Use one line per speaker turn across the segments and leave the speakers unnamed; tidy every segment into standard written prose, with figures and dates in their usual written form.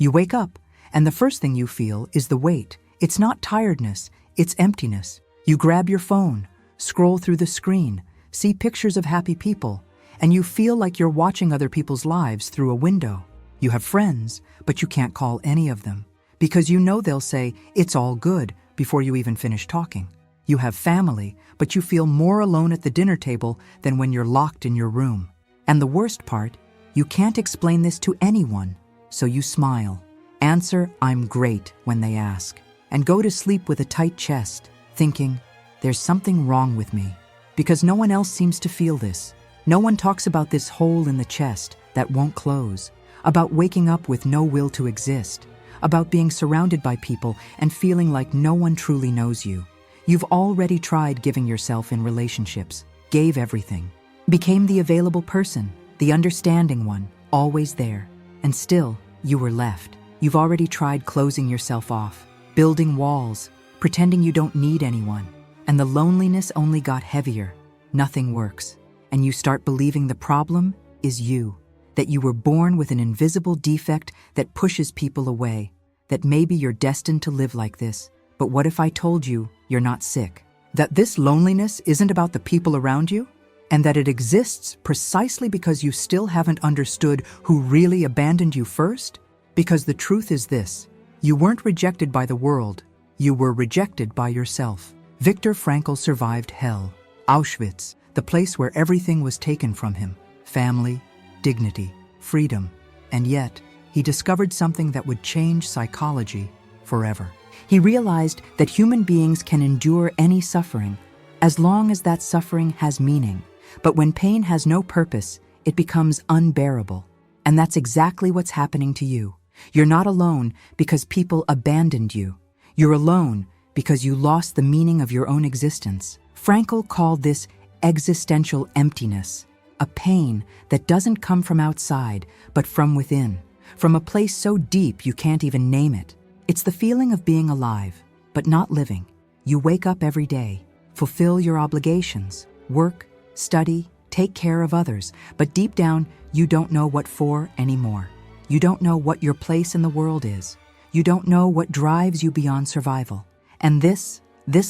You wake up, and the first thing you feel is the weight. It's not tiredness, it's emptiness. You grab your phone, scroll through the screen, see pictures of happy people, and you feel like you're watching other people's lives through a window. You have friends, but you can't call any of them, because you know they'll say, "It's all good," before you even finish talking. You have family, but you feel more alone at the dinner table than when you're locked in your room. And the worst part, you can't explain this to anyone, so you smile, answer "I'm great" when they ask, and go to sleep with a tight chest, thinking, "There's something wrong with me," because no one else seems to feel this. No one talks about this hole in the chest that won't close, about waking up with no will to exist, about being surrounded by people and feeling like no one truly knows you. You've already tried giving yourself in relationships, gave everything, became the available person, the understanding one, always there, and still you were left. You've already tried closing yourself off, building walls, pretending you don't need anyone, and the loneliness only got heavier. Nothing works, and you start believing the problem is you, that you were born with an invisible defect that pushes people away, that maybe you're destined to live like this. But what if I told you you're not sick? That this loneliness isn't about the people around you? And that it exists precisely because you still haven't understood who really abandoned you first? Because the truth is this: you weren't rejected by the world, you were rejected by yourself. Viktor Frankl survived hell, Auschwitz, the place where everything was taken from him: family, dignity, freedom. And yet, he discovered something that would change psychology forever. He realized that human beings can endure any suffering, as long as that suffering has meaning. But when pain has no purpose, it becomes unbearable. And that's exactly what's happening to you. You're not alone because people abandoned you. You're alone because you lost the meaning of your own existence. Frankl called this existential emptiness, a pain that doesn't come from outside, but from within, from a place so deep you can't even name it. It's the feeling of being alive, but not living. You wake up every day, fulfill your obligations, work, study, take care of others, but deep down, you don't know what for anymore. You don't know what your place in the world is. You don't know what drives you beyond survival. And this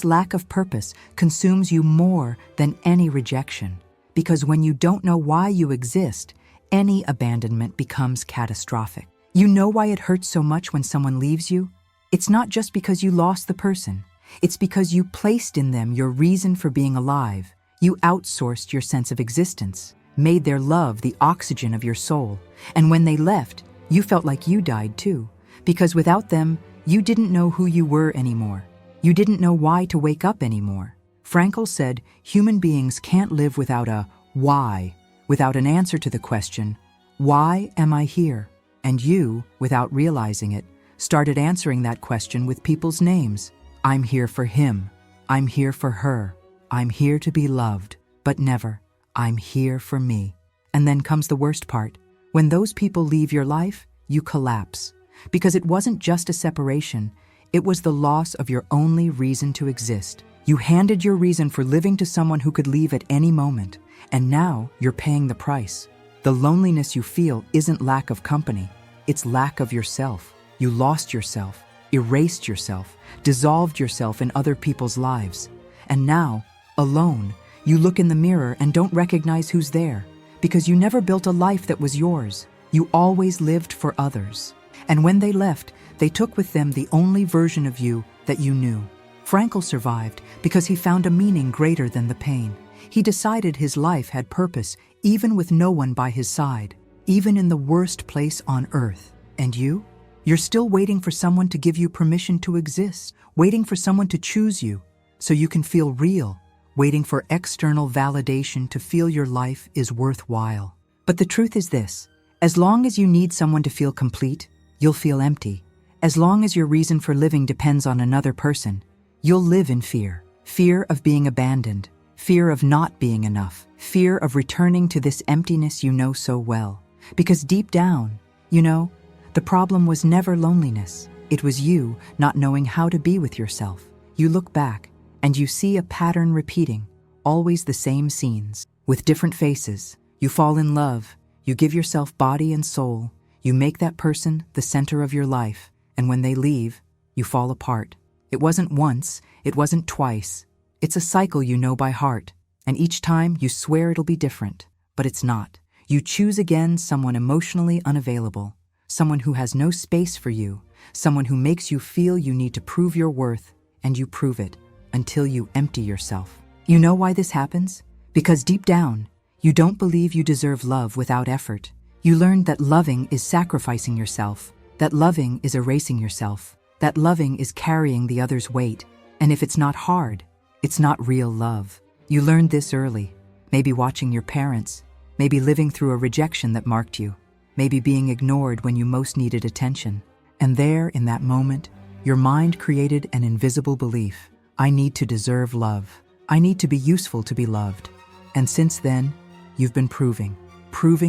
lack of purpose consumes you more than any rejection. Because when you don't know why you exist, any abandonment becomes catastrophic. You know why it hurts so much when someone leaves you? It's not just because you lost the person. It's because you placed in them your reason for being alive. You outsourced your sense of existence, made their love the oxygen of your soul. And when they left, you felt like you died too. Because without them, you didn't know who you were anymore. You didn't know why to wake up anymore. Frankl said human beings can't live without a why, without an answer to the question, why am I here? And you, without realizing it, started answering that question with people's names. I'm here for him. I'm here for her. I'm here to be loved, but never, I'm here for me. And then comes the worst part. When those people leave your life, you collapse. Because it wasn't just a separation, it was the loss of your only reason to exist. You handed your reason for living to someone who could leave at any moment, and now you're paying the price. The loneliness you feel isn't lack of company, it's lack of yourself. You lost yourself, erased yourself, dissolved yourself in other people's lives. And now, alone, you look in the mirror and don't recognize who's there, because you never built a life that was yours. You always lived for others. And when they left, they took with them the only version of you that you knew. Frankl survived because he found a meaning greater than the pain. He decided his life had purpose even with no one by his side, even in the worst place on earth. And you? You're still waiting for someone to give you permission to exist, waiting for someone to choose you so you can feel real, waiting for external validation to feel your life is worthwhile. But the truth is this: as long as you need someone to feel complete, you'll feel empty. As long as your reason for living depends on another person, you'll live in fear. Fear of being abandoned, fear of not being enough, fear of returning to this emptiness you know so well. Because deep down, you know, the problem was never loneliness. It was you not knowing how to be with yourself. You look back and you see a pattern repeating, always the same scenes, with different faces. You fall in love, you give yourself body and soul, You make that person the center of your life, and when they leave, you fall apart. It wasn't once, it wasn't twice. It's a cycle you know by heart, and each time you swear it'll be different, but it's not. You choose again someone emotionally unavailable, someone who has no space for you, someone who makes you feel you need to prove your worth, and you prove it until you empty yourself. You know why this happens? Because deep down, you don't believe you deserve love without effort. You learned that loving is sacrificing yourself, that loving is erasing yourself, that loving is carrying the other's weight, and if it's not hard, it's not real love. You learned this early, maybe watching your parents, maybe living through a rejection that marked you, maybe being ignored when you most needed attention. And there, in that moment, your mind created an invisible belief. I need to deserve love. I need to be useful to be loved. And since then, you've been proving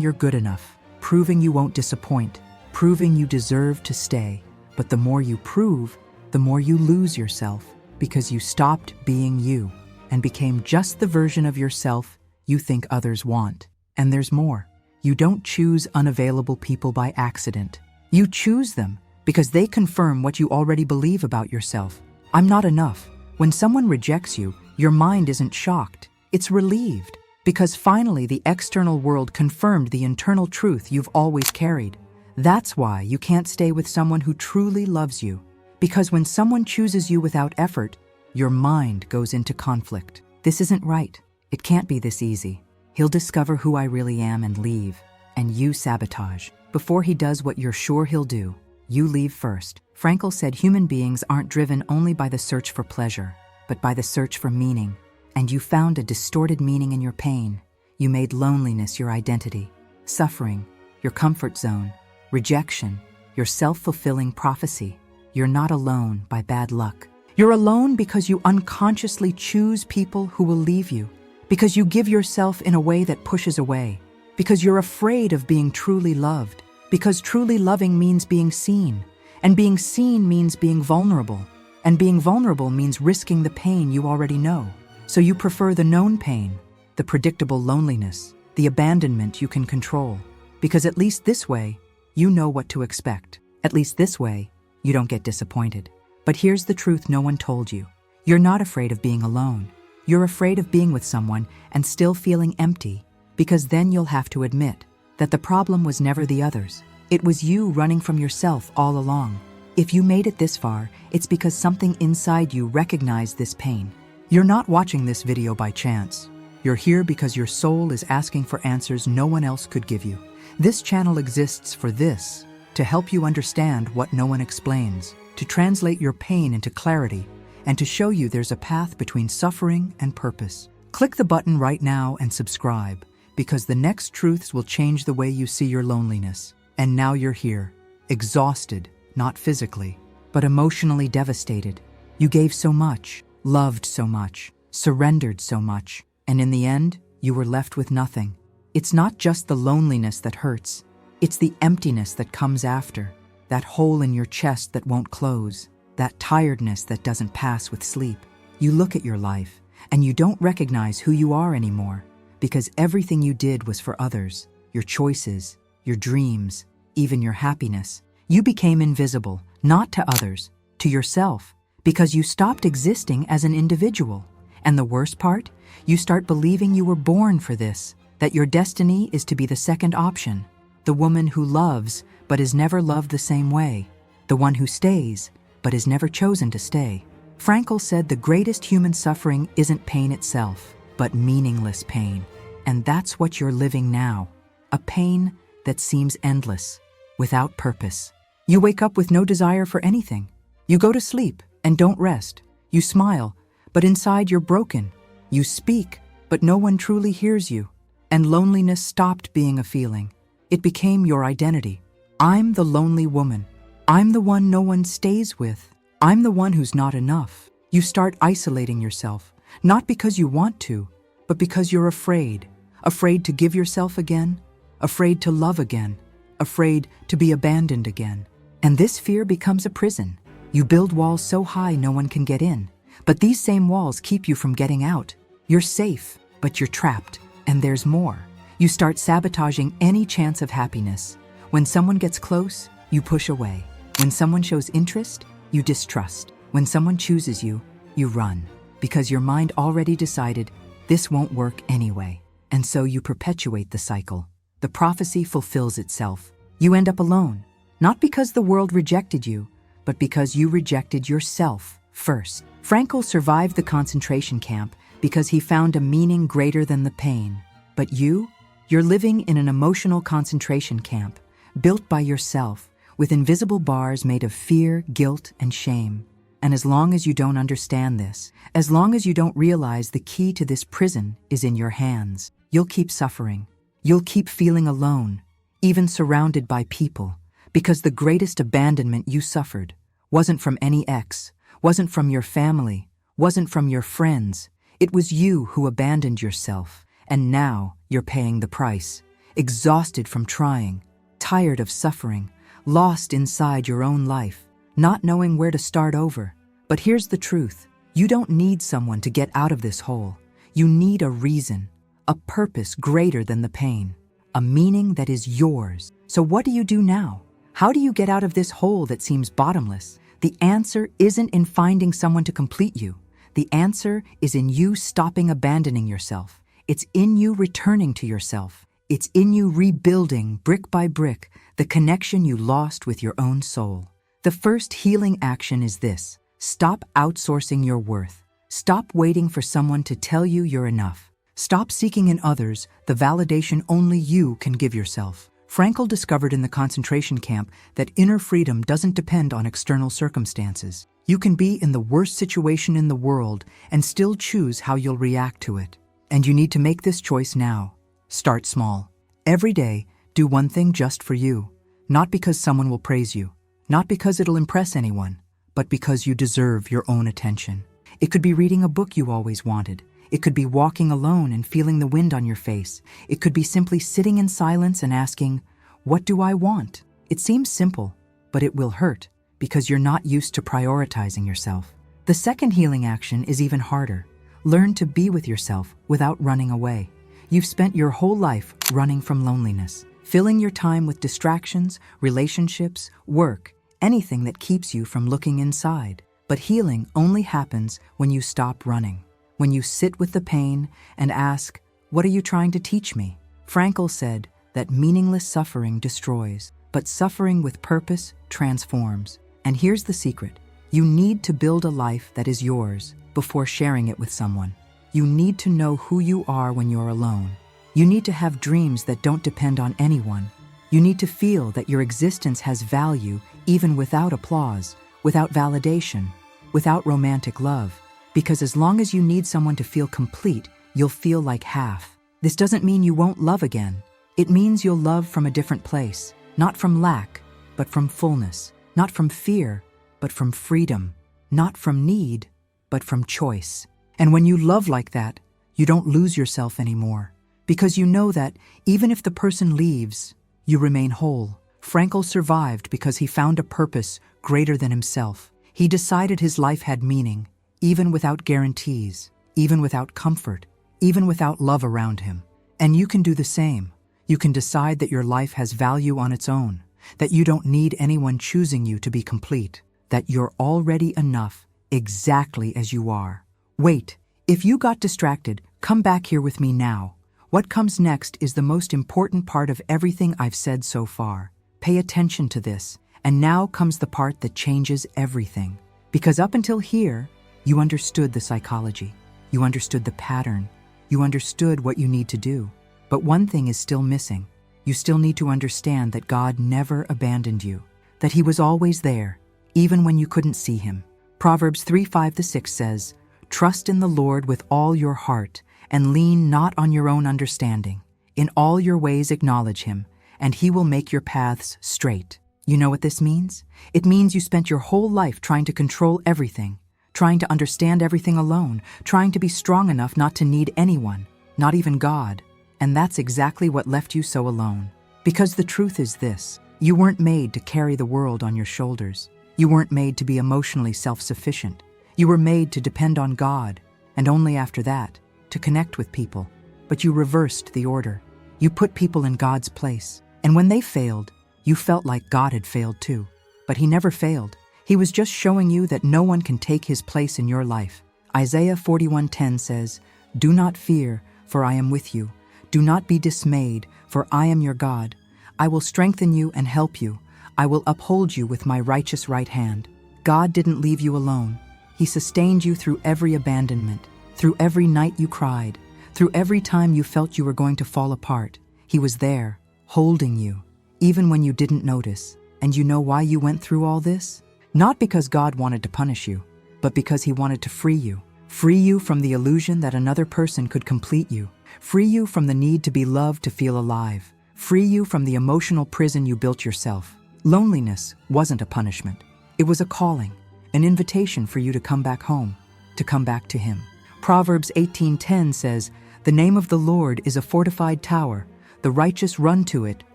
you're good enough, proving you won't disappoint, proving you deserve to stay. But the more you prove, the more you lose yourself, because you stopped being you and became just the version of yourself you think others want. And there's more. You don't choose unavailable people by accident. You choose them because they confirm what you already believe about yourself. I'm not enough. When someone rejects you, your mind isn't shocked. It's relieved, because finally the external world confirmed the internal truth you've always carried. That's why you can't stay with someone who truly loves you, because when someone chooses you without effort, your mind goes into conflict. This isn't right. It can't be this easy. He'll discover who I really am and leave, and you sabotage. Before he does what you're sure he'll do, you leave first. Frankl said human beings aren't driven only by the search for pleasure, but by the search for meaning. And you found a distorted meaning in your pain. You made loneliness your identity, suffering your comfort zone, rejection your self-fulfilling prophecy. You're not alone by bad luck. You're alone because you unconsciously choose people who will leave you, because you give yourself in a way that pushes away, because you're afraid of being truly loved, because truly loving means being seen, and being seen means being vulnerable, and being vulnerable means risking the pain you already know. So you prefer the known pain, the predictable loneliness, the abandonment you can control, because at least this way, you know what to expect. At least this way, you don't get disappointed. But here's the truth no one told you. You're not afraid of being alone. You're afraid of being with someone and still feeling empty, because then you'll have to admit that the problem was never the others. It was you running from yourself all along. If you made it this far, it's because something inside you recognized this pain. You're not watching this video by chance. You're here because your soul is asking for answers no one else could give you. This channel exists for this, to help you understand what no one explains, to translate your pain into clarity, and to show you there's a path between suffering and purpose. Click the button right now and subscribe, because the next truths will change the way you see your loneliness. And now you're here, exhausted, not physically, but emotionally devastated. You gave so much, loved so much, surrendered so much, and in the end, you were left with nothing. It's not just the loneliness that hurts, it's the emptiness that comes after, that hole in your chest that won't close, that tiredness that doesn't pass with sleep. You look at your life, and you don't recognize who you are anymore, because everything you did was for others, your choices, your dreams, even your happiness. You became invisible, not to others, to yourself, because you stopped existing as an individual. And the worst part? You start believing you were born for this, that your destiny is to be the second option, the woman who loves but is never loved the same way, the one who stays but is never chosen to stay. Frankl said the greatest human suffering isn't pain itself, but meaningless pain. And that's what you're living now, a pain that seems endless, without purpose. You wake up with no desire for anything. You go to sleep and don't rest. You smile, but inside you're broken. You speak, but no one truly hears you. And loneliness stopped being a feeling. It became your identity. I'm the lonely woman. I'm the one no one stays with. I'm the one who's not enough. You start isolating yourself, not because you want to, but because you're afraid. Afraid to give yourself again, afraid to love again, afraid to be abandoned again. And this fear becomes a prison. You build walls so high no one can get in, but these same walls keep you from getting out. You're safe, but you're trapped. And there's more. You start sabotaging any chance of happiness. When someone gets close, you push away. When someone shows interest, you distrust. When someone chooses you, you run. Because your mind already decided this won't work anyway. And so you perpetuate the cycle. The prophecy fulfills itself. You end up alone, not because the world rejected you, but because you rejected yourself first. Frankl survived the concentration camp because he found a meaning greater than the pain. But you're living in an emotional concentration camp, built by yourself, with invisible bars made of fear, guilt, and shame. And as long as you don't understand this, as long as you don't realize the key to this prison is in your hands, you'll keep suffering. You'll keep feeling alone, even surrounded by people, because the greatest abandonment you suffered wasn't from any ex, wasn't from your family, wasn't from your friends. It was you who abandoned yourself, and now you're paying the price, exhausted from trying, tired of suffering, lost inside your own life, not knowing where to start over. But here's the truth. You don't need someone to get out of this hole. You need a reason, a purpose greater than the pain, a meaning that is yours. So what do you do now? How do you get out of this hole that seems bottomless? The answer isn't in finding someone to complete you. The answer is in you stopping abandoning yourself. It's in you returning to yourself. It's in you rebuilding, brick by brick, the connection you lost with your own soul. The first healing action is this: stop outsourcing your worth. Stop waiting for someone to tell you you're enough. Stop seeking in others the validation only you can give yourself. Frankl discovered in the concentration camp that inner freedom doesn't depend on external circumstances. You can be in the worst situation in the world and still choose how you'll react to it. And you need to make this choice now. Start small. Every day, do one thing just for you. Not because someone will praise you, not because it'll impress anyone, but because you deserve your own attention. It could be reading a book you always wanted. It could be walking alone and feeling the wind on your face. It could be simply sitting in silence and asking, "What do I want?" It seems simple, but it will hurt because you're not used to prioritizing yourself. The second healing action is even harder. Learn to be with yourself without running away. You've spent your whole life running from loneliness, filling your time with distractions, relationships, work, anything that keeps you from looking inside. But healing only happens when you stop running, when you sit with the pain and ask, "What are you trying to teach me?" Frankl said that meaningless suffering destroys, but suffering with purpose transforms. And here's the secret. You need to build a life that is yours before sharing it with someone. You need to know who you are when you're alone. You need to have dreams that don't depend on anyone. You need to feel that your existence has value even without applause, without validation, without romantic love. Because as long as you need someone to feel complete, you'll feel like half. This doesn't mean you won't love again. It means you'll love from a different place, not from lack, but from fullness, not from fear, but from freedom, not from need, but from choice. And when you love like that, you don't lose yourself anymore, because you know that even if the person leaves, you remain whole. Frankl survived because he found a purpose greater than himself. He decided his life had meaning, even without guarantees, even without comfort, even without love around him. And you can do the same. You can decide that your life has value on its own, that you don't need anyone choosing you to be complete, that you're already enough exactly as you are. Wait, if you got distracted, come back here with me now. What comes next is the most important part of everything I've said so far. Pay attention to this, and now comes the part that changes everything. Because up until here, you understood the psychology, you understood the pattern, you understood what you need to do. But one thing is still missing. You still need to understand that God never abandoned you, that He was always there, even when you couldn't see Him. Proverbs 3:5-6 says, "Trust in the Lord with all your heart, and lean not on your own understanding. In all your ways acknowledge Him, and He will make your paths straight." You know what this means? It means you spent your whole life trying to control everything, trying to understand everything alone, trying to be strong enough not to need anyone, not even God. And that's exactly what left you so alone. Because the truth is this: you weren't made to carry the world on your shoulders. You weren't made to be emotionally self-sufficient. You were made to depend on God, and only after that, to connect with people. But you reversed the order. You put people in God's place. And when they failed, You felt like God had failed too. But he never failed. He was just showing you that no one can take his place in your life. Isaiah 41:10 says, "Do not fear, for I am with you. Do not be dismayed, for I am your God. I will strengthen you and help you. I will uphold you with my righteous right hand." God didn't leave you alone. He sustained you through every abandonment, through every night you cried, through every time you felt you were going to fall apart. He was there, holding you, even when you didn't notice. And you know why you went through all this? Not because God wanted to punish you, but because he wanted to free you. Free you from the illusion that another person could complete you. Free you from the need to be loved to feel alive. Free you from the emotional prison you built yourself. Loneliness wasn't a punishment. It was a calling, an invitation for you to come back home, to come back to him. Proverbs 18:10 says, "The name of the Lord is a fortified tower. The righteous run to it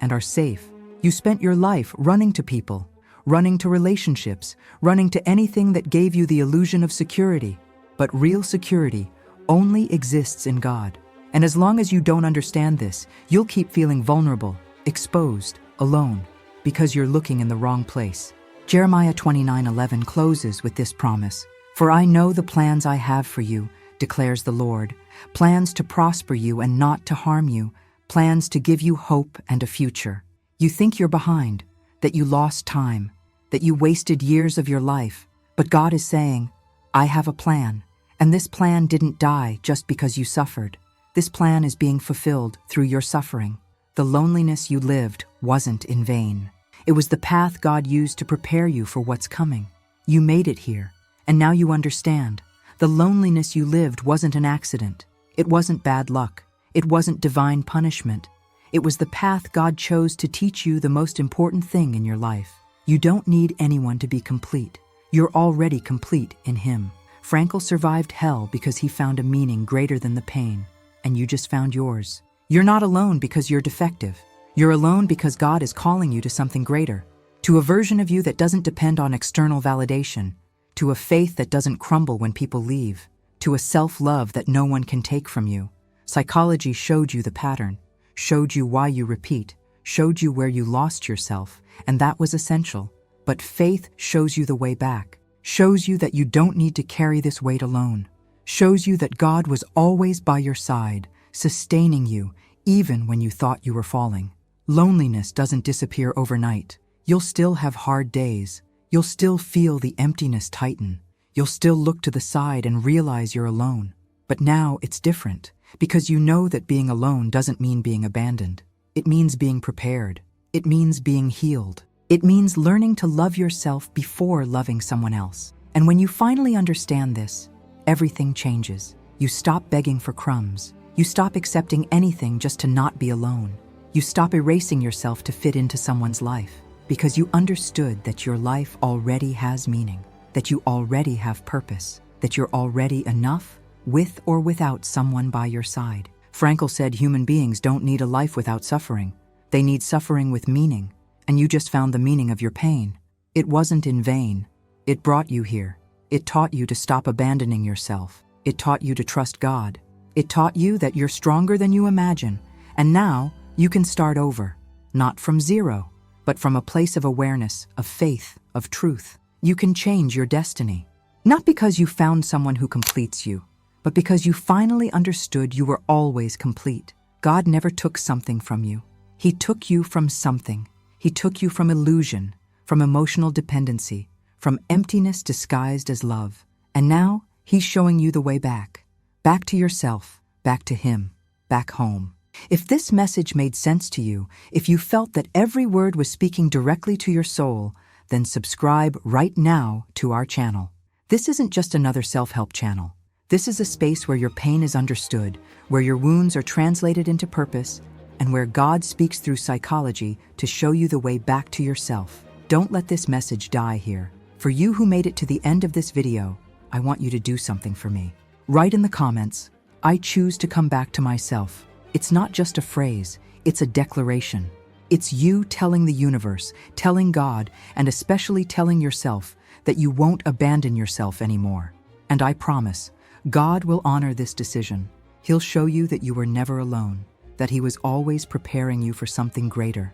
and are safe." You spent your life running to people, running to relationships, running to anything that gave you the illusion of security. But real security only exists in God. And as long as you don't understand this, you'll keep feeling vulnerable, exposed, alone, because you're looking in the wrong place. Jeremiah 29:11 closes with this promise, "For I know the plans I have for you, declares the Lord, plans to prosper you and not to harm you, plans to give you hope and a future." You think you're behind, that you lost time, that you wasted years of your life, but God is saying, "I have a plan, and this plan didn't die just because you suffered. This plan is being fulfilled through your suffering. The loneliness you lived wasn't in vain. It was the path God used to prepare you for what's coming. You made it here, and now you understand. The loneliness you lived wasn't an accident. It wasn't bad luck. It wasn't divine punishment. It was the path God chose to teach you the most important thing in your life. You don't need anyone to be complete. You're already complete in him. Frankl survived hell because he found a meaning greater than the pain, and you just found yours. You're not alone because you're defective. You're alone because God is calling you to something greater, to a version of you that doesn't depend on external validation, to a faith that doesn't crumble when people leave, to a self-love that no one can take from you. Psychology showed you the pattern, showed you why you repeat, showed you where you lost yourself, and that was essential. But faith shows you the way back, shows you that you don't need to carry this weight alone, shows you that God was always by your side, sustaining you even when you thought you were falling. Loneliness doesn't disappear overnight. You'll still have hard days. You'll still feel the emptiness tighten. You'll still look to the side and realize you're alone. But now it's different, because you know that being alone doesn't mean being abandoned. It means being prepared. It means being healed. It means learning to love yourself before loving someone else. And when you finally understand this, everything changes. You stop begging for crumbs. You stop accepting anything just to not be alone. You stop erasing yourself to fit into someone's life, because you understood that your life already has meaning, that you already have purpose, that you're already enough, with or without someone by your side. Frankl said human beings don't need a life without suffering. They need suffering with meaning, and you just found the meaning of your pain. It wasn't in vain. It brought you here. It taught you to stop abandoning yourself. It taught you to trust God. It taught you that you're stronger than you imagine, and now you can start over, not from zero, but from a place of awareness, of faith, of truth. You can change your destiny, not because you found someone who completes you, but because you finally understood you were always complete. God never took something from you. He took you from something. He took you from illusion, from emotional dependency, from emptiness disguised as love. And now he's showing you the way back. Back to yourself, back to him, back home. If this message made sense to you, if you felt that every word was speaking directly to your soul, then subscribe right now to our channel. This isn't just another self-help channel. This is a space where your pain is understood, where your wounds are translated into purpose, and where God speaks through psychology to show you the way back to yourself. Don't let this message die here. For you who made it to the end of this video, I want you to do something for me. Write in the comments, "I choose to come back to myself." It's not just a phrase, it's a declaration. It's you telling the universe, telling God, and especially telling yourself that you won't abandon yourself anymore. And I promise, God will honor this decision. He'll show you that you were never alone, that he was always preparing you for something greater.